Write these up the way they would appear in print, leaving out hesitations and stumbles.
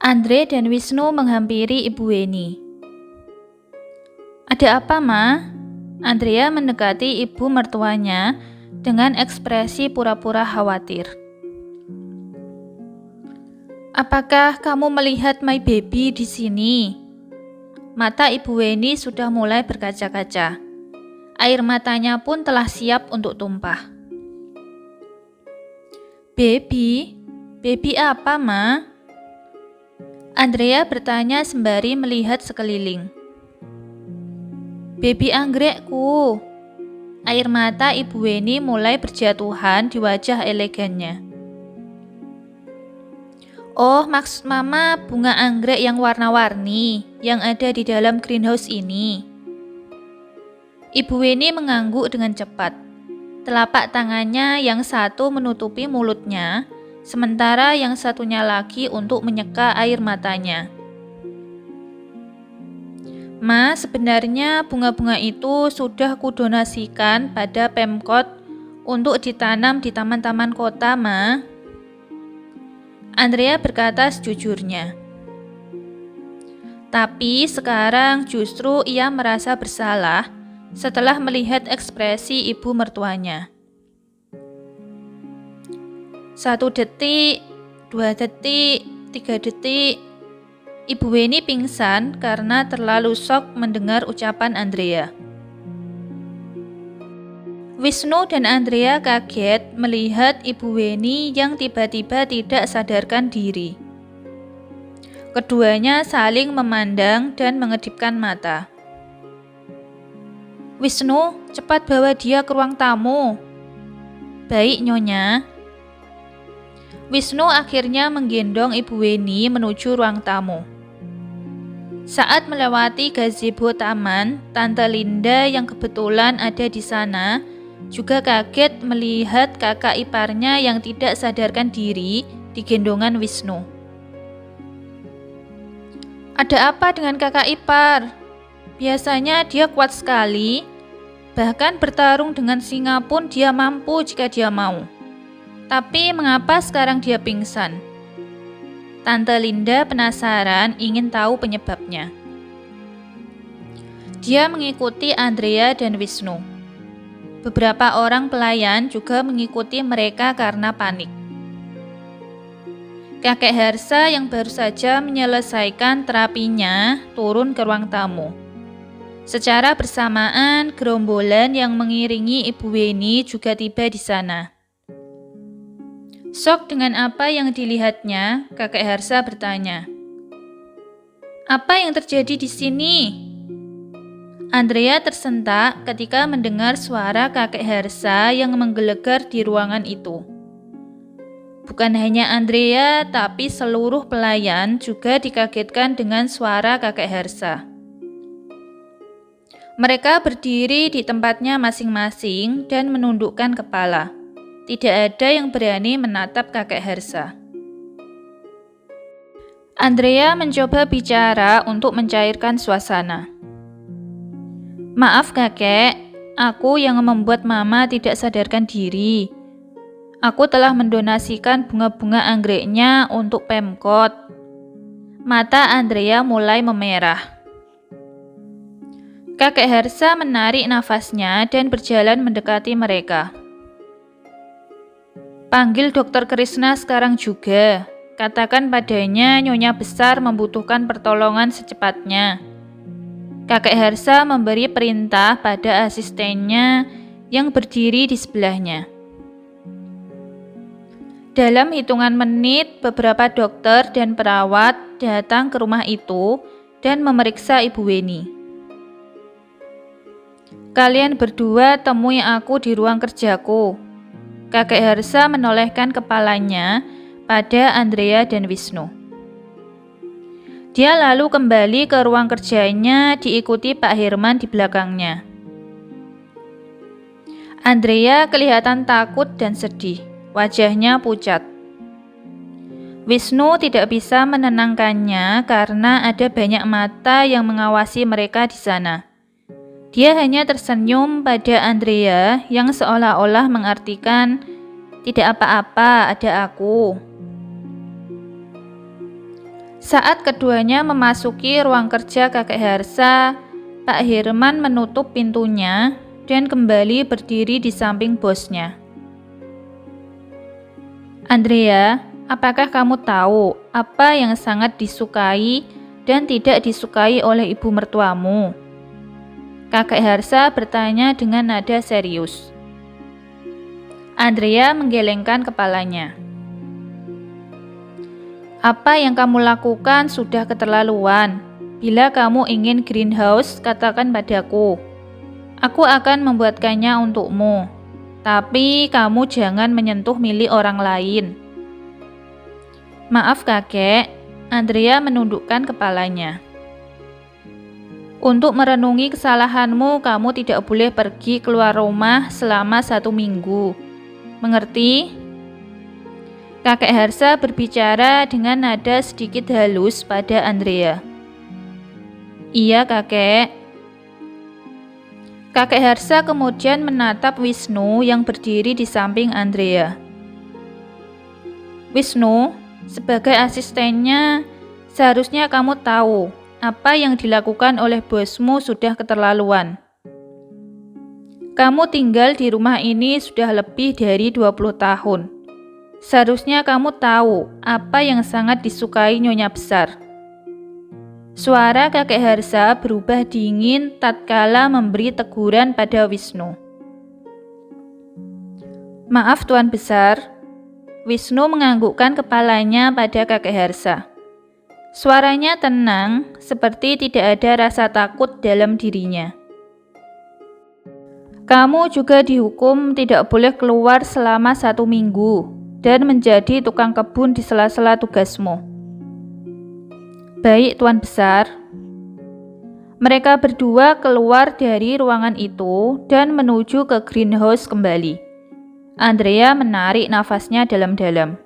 Andre dan Wisnu menghampiri Ibu Weni. "Ada apa, Ma?" Andrea mendekati ibu mertuanya dengan ekspresi pura-pura khawatir. "Apakah kamu melihat my baby di sini?" Mata Ibu Weni sudah mulai berkaca-kaca. Air matanya pun telah siap untuk tumpah. "Baby? Baby apa, Ma?" Andrea bertanya sembari melihat sekeliling. "Baby anggrekku." Air mata Ibu Weni mulai berjatuhan di wajah elegannya. "Oh, maksud Mama bunga anggrek yang warna-warni yang ada di dalam greenhouse ini." Ibu Weni mengangguk dengan cepat. Telapak tangannya yang satu menutupi mulutnya, sementara yang satunya lagi untuk menyeka air matanya. "Ma, sebenarnya bunga-bunga itu sudah kudonasikan pada Pemkot untuk ditanam di taman-taman kota, Ma." Andrea berkata sejujurnya. Tapi sekarang justru ia merasa bersalah setelah melihat ekspresi ibu mertuanya. 1 detik, 2 detik, 3 detik. Ibu Weni pingsan karena terlalu syok mendengar ucapan Andrea. Wisnu dan Andrea kaget melihat Ibu Weni yang tiba-tiba tidak sadarkan diri. Keduanya saling memandang dan mengedipkan mata. "Wisnu, cepat bawa dia ke ruang tamu." "Baik, Nyonya." Wisnu akhirnya menggendong Ibu Weni menuju ruang tamu. Saat melewati gazebo taman, Tante Linda yang kebetulan ada di sana juga kaget melihat kakak iparnya yang tidak sadarkan diri di gendongan Wisnu. "Ada apa dengan kakak ipar? Biasanya dia kuat sekali, bahkan bertarung dengan singa pun dia mampu jika dia mau. Tapi mengapa sekarang dia pingsan?" Tante Linda penasaran ingin tahu penyebabnya. Dia mengikuti Andrea dan Wisnu. Beberapa orang pelayan juga mengikuti mereka karena panik. Kakek Harsa yang baru saja menyelesaikan terapinya turun ke ruang tamu. Secara bersamaan, gerombolan yang mengiringi Ibu Weni juga tiba di sana. Syok dengan apa yang dilihatnya, kakek Harsa bertanya, "Apa yang terjadi di sini?" Andrea tersentak ketika mendengar suara kakek Harsa yang menggelegar di ruangan itu. Bukan hanya Andrea, tapi seluruh pelayan juga dikagetkan dengan suara kakek Harsa. Mereka berdiri di tempatnya masing-masing dan menundukkan kepala. Tidak ada yang berani menatap kakek Harsa. Andrea mencoba bicara untuk mencairkan suasana. "Maaf kakek, aku yang membuat Mama tidak sadarkan diri. Aku telah mendonasikan bunga-bunga anggreknya untuk Pemkot." Mata Andrea mulai memerah. Kakek Harsa menarik nafasnya dan berjalan mendekati mereka. "Panggil Dokter Krishna sekarang juga. Katakan padanya Nyonya Besar membutuhkan pertolongan secepatnya." Kakek Harsa memberi perintah pada asistennya yang berdiri di sebelahnya. Dalam hitungan menit, beberapa dokter dan perawat datang ke rumah itu dan memeriksa Ibu Weni. "Kalian berdua temui aku di ruang kerjaku." Kakek Harsa menolehkan kepalanya pada Andrea dan Wisnu. Dia lalu kembali ke ruang kerjanya diikuti Pak Herman di belakangnya. Andrea kelihatan takut dan sedih, wajahnya pucat. Wisnu tidak bisa menenangkannya karena ada banyak mata yang mengawasi mereka di sana. Dia hanya tersenyum pada Andrea yang seolah-olah mengartikan, "Tidak apa-apa, ada aku." Saat keduanya memasuki ruang kerja kakek Harsa, Pak Herman menutup pintunya dan kembali berdiri di samping bosnya. Andrea, apakah kamu tahu apa yang sangat disukai dan tidak disukai oleh ibu mertuamu? Kakek Harsa bertanya dengan nada serius. Andrea menggelengkan kepalanya. Apa yang kamu lakukan sudah keterlaluan. Bila kamu ingin greenhouse, katakan padaku. Aku akan membuatkannya untukmu. Tapi kamu jangan menyentuh milik orang lain. Maaf kakek, Andrea menundukkan kepalanya. Untuk merenungi kesalahanmu, kamu tidak boleh pergi keluar rumah selama 1 minggu. Mengerti? Kakek Harsa berbicara dengan nada sedikit halus pada Andrea. Iya kakek. Kakek Harsa kemudian menatap Wisnu yang berdiri di samping Andrea. Wisnu, sebagai asistennya, seharusnya kamu tahu apa yang dilakukan oleh bosmu sudah keterlaluan. Kamu tinggal di rumah ini sudah lebih dari 20 tahun. Seharusnya kamu tahu apa yang sangat disukai Nyonya Besar. Suara kakek Harsa berubah dingin tatkala memberi teguran pada Wisnu. Maaf Tuan Besar. Wisnu menganggukkan kepalanya pada kakek Harsa. Suaranya tenang, seperti tidak ada rasa takut dalam dirinya. Kamu juga dihukum tidak boleh keluar selama 1 minggu. Dan menjadi tukang kebun di sela-sela tugasmu. Baik, Tuan Besar. Mereka berdua keluar dari ruangan itu dan menuju ke greenhouse kembali. Andrea menarik nafasnya dalam-dalam.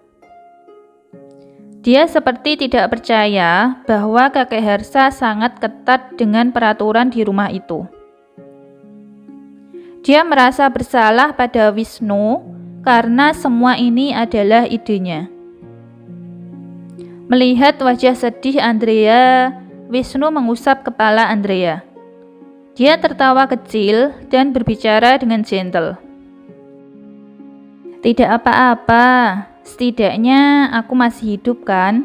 Dia seperti tidak percaya bahwa kakek Harsa sangat ketat dengan peraturan di rumah itu. Dia merasa bersalah pada Wisnu karena semua ini adalah idenya. Melihat wajah sedih Andrea, Wisnu mengusap kepala Andrea. Dia tertawa kecil dan berbicara dengan gentle. Tidak apa-apa, setidaknya aku masih hidup kan?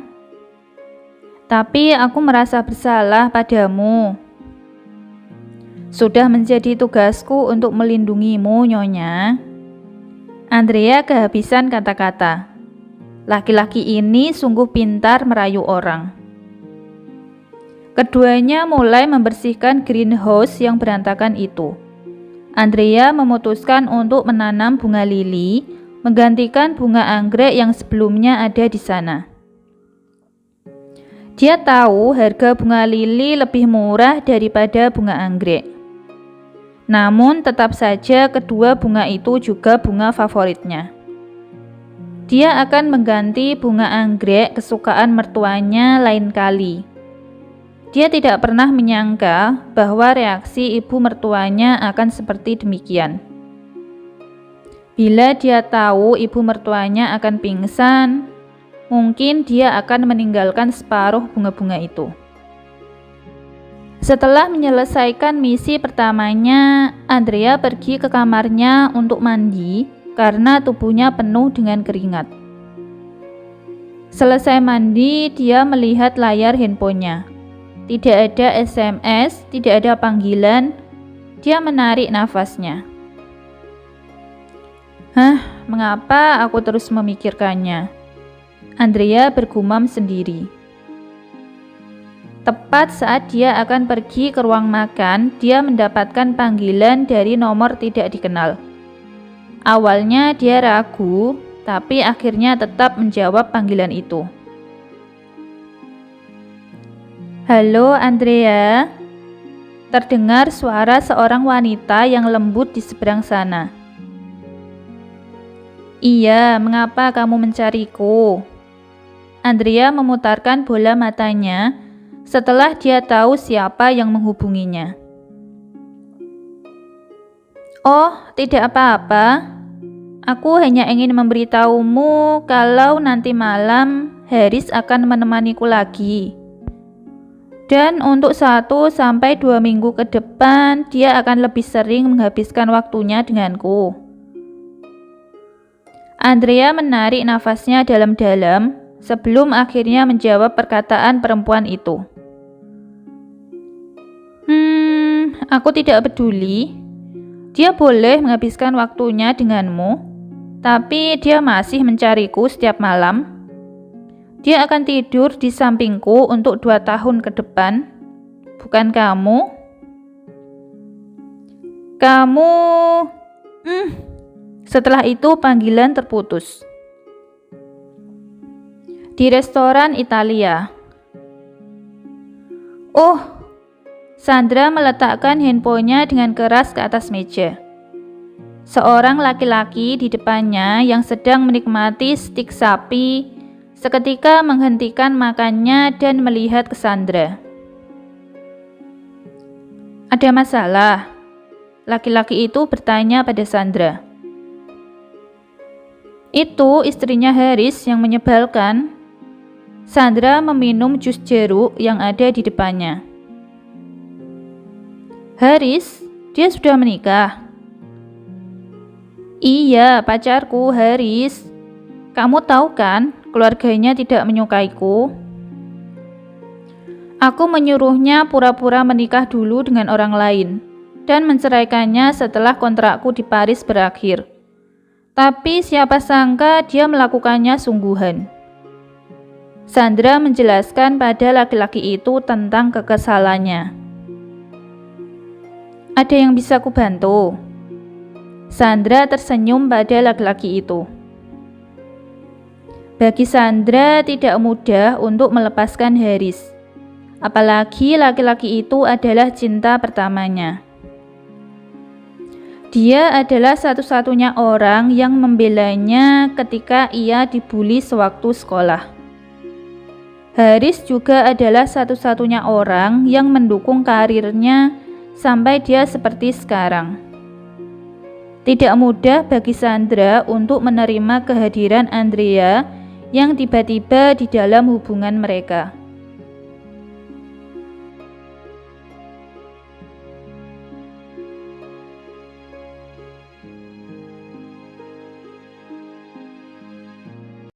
Tapi aku merasa bersalah padamu. Sudah menjadi tugasku untuk melindungimu, Nyonya. Andrea kehabisan kata-kata. Laki-laki ini sungguh pintar merayu orang. Keduanya mulai membersihkan greenhouse yang berantakan itu. Andrea memutuskan untuk menanam bunga lili, menggantikan bunga anggrek yang sebelumnya ada di sana. Dia tahu harga bunga lili lebih murah daripada bunga anggrek. Namun tetap saja kedua bunga itu juga bunga favoritnya. Dia akan mengganti bunga anggrek kesukaan mertuanya lain kali. Dia tidak pernah menyangka bahwa reaksi ibu mertuanya akan seperti demikian. Bila dia tahu ibu mertuanya akan pingsan, mungkin dia akan meninggalkan separuh bunga-bunga itu. Setelah menyelesaikan misi pertamanya, Andrea pergi ke kamarnya untuk mandi karena tubuhnya penuh dengan keringat. Selesai mandi, dia melihat layar handphonenya. Tidak ada SMS, tidak ada panggilan. Dia menarik nafasnya. Mengapa aku terus memikirkannya? Andrea bergumam sendiri. Tepat saat dia akan pergi ke ruang makan, dia mendapatkan panggilan dari nomor tidak dikenal. Awalnya dia ragu, tapi akhirnya tetap menjawab panggilan itu. Halo Andrea, terdengar suara seorang wanita yang lembut di seberang sana. Iya, mengapa kamu mencariku? Andrea memutarkan bola matanya setelah dia tahu siapa yang menghubunginya. Oh, tidak apa-apa. Aku hanya ingin memberitahumu kalau nanti malam Haris akan menemaniku lagi. Dan untuk 1 sampai 2 minggu ke depan, dia akan lebih sering menghabiskan waktunya denganku. Andrea menarik nafasnya dalam-dalam sebelum akhirnya menjawab perkataan perempuan itu. Aku tidak peduli. Dia boleh menghabiskan waktunya denganmu, tapi dia masih mencariku setiap malam. Dia akan tidur di sampingku untuk 2 tahun ke depan, bukan kamu? Kamu... Setelah itu panggilan terputus. Di restoran Italia. Oh, Sandra meletakkan handphonenya dengan keras ke atas meja. Seorang laki-laki di depannya yang sedang menikmati stik sapi seketika menghentikan makannya dan melihat ke Sandra. Ada masalah? Laki-laki itu bertanya pada Sandra. Itu istrinya Haris yang menyebalkan. Sandra meminum jus jeruk yang ada di depannya. Haris, dia sudah menikah? Iya, pacarku Haris. Kamu tahu kan, keluarganya tidak menyukaiku. Aku menyuruhnya pura-pura menikah dulu dengan orang lain dan menceraikannya setelah kontrakku di Paris berakhir. Tapi siapa sangka dia melakukannya sungguhan. Sandra menjelaskan pada laki-laki itu tentang kekesalannya. Ada yang bisa kubantu? Sandra tersenyum pada laki-laki itu. Bagi Sandra tidak mudah untuk melepaskan Haris. Apalagi laki-laki itu adalah cinta pertamanya. Dia adalah satu-satunya orang yang membelanya ketika ia dibully sewaktu sekolah. Haris juga adalah satu-satunya orang yang mendukung karirnya sampai dia seperti sekarang. Tidak mudah bagi Sandra untuk menerima kehadiran Andrea yang tiba-tiba di dalam hubungan mereka.